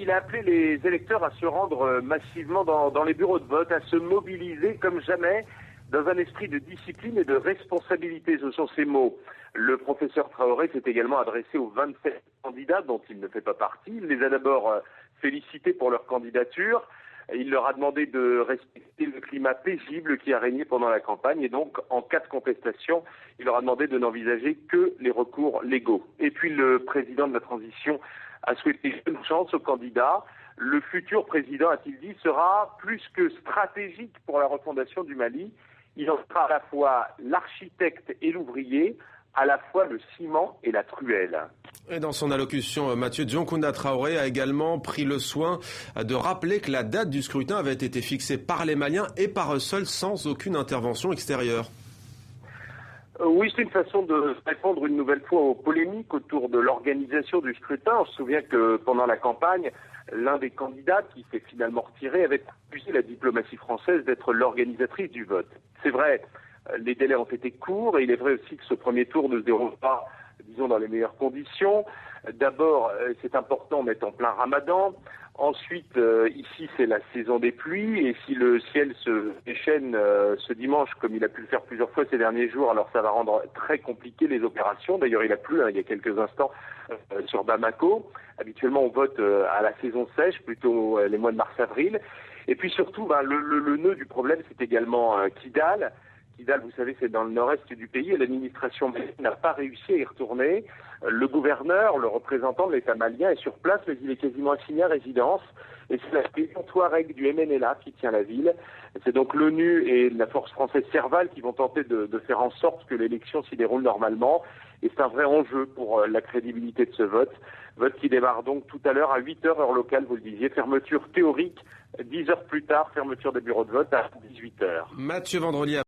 il a appelé les électeurs à se rendre massivement dans les bureaux de vote, à se mobiliser comme jamais dans un esprit de discipline et de responsabilité. Ce sont ses mots. Le professeur Traoré s'est également adressé aux 27 candidats dont il ne fait pas partie. Il les a d'abord félicités pour leur candidature. Il leur a demandé de respecter le climat paisible qui a régné pendant la campagne et donc, en cas de contestation, il leur a demandé de n'envisager que les recours légaux. Et puis le président de la transition a souhaité bonne chance aux candidats. Le futur président, a-t-il dit, sera plus que stratégique pour la refondation du Mali. Il en sera à la fois l'architecte et l'ouvrier, à la fois le ciment et la truelle. Et dans son allocution, Mathieu Dionkunda Traoré a également pris le soin de rappeler que la date du scrutin avait été fixée par les Maliens et par eux seuls, sans aucune intervention extérieure. Oui, c'est une façon de répondre une nouvelle fois aux polémiques autour de l'organisation du scrutin. On se souvient que pendant la campagne, l'un des candidats qui s'est finalement retiré avait accusé la diplomatie française d'être l'organisatrice du vote. C'est vrai, les délais ont été courts et il est vrai aussi que ce premier tour ne se déroule pas, disons, dans les meilleures conditions. D'abord, c'est important, on est en plein ramadan. Ensuite, ici, c'est la saison des pluies. Et si le ciel se déchaîne ce dimanche, comme il a pu le faire plusieurs fois ces derniers jours, alors ça va rendre très compliqué les opérations. D'ailleurs, il a plu il y a quelques instants sur Bamako. Habituellement, on vote à la saison sèche, plutôt les mois de mars-avril. Et puis surtout, le nœud du problème, c'est également Kidal. Kidal, vous savez, c'est dans le nord-est du pays et l'administration n'a pas réussi à y retourner. Le gouverneur, le représentant de l'État malien est sur place, mais il est quasiment assigné à résidence. Et c'est la fédération Touareg du MNLA qui tient la ville. C'est donc l'ONU et la force française Serval qui vont tenter de faire en sorte que l'élection s'y déroule normalement. Et c'est un vrai enjeu pour la crédibilité de ce vote. Vote qui démarre donc tout à l'heure à 8h heure locale, vous le disiez. Fermeture théorique, 10 heures plus tard, fermeture des bureaux de vote à 18h. Mathieu Vendredi.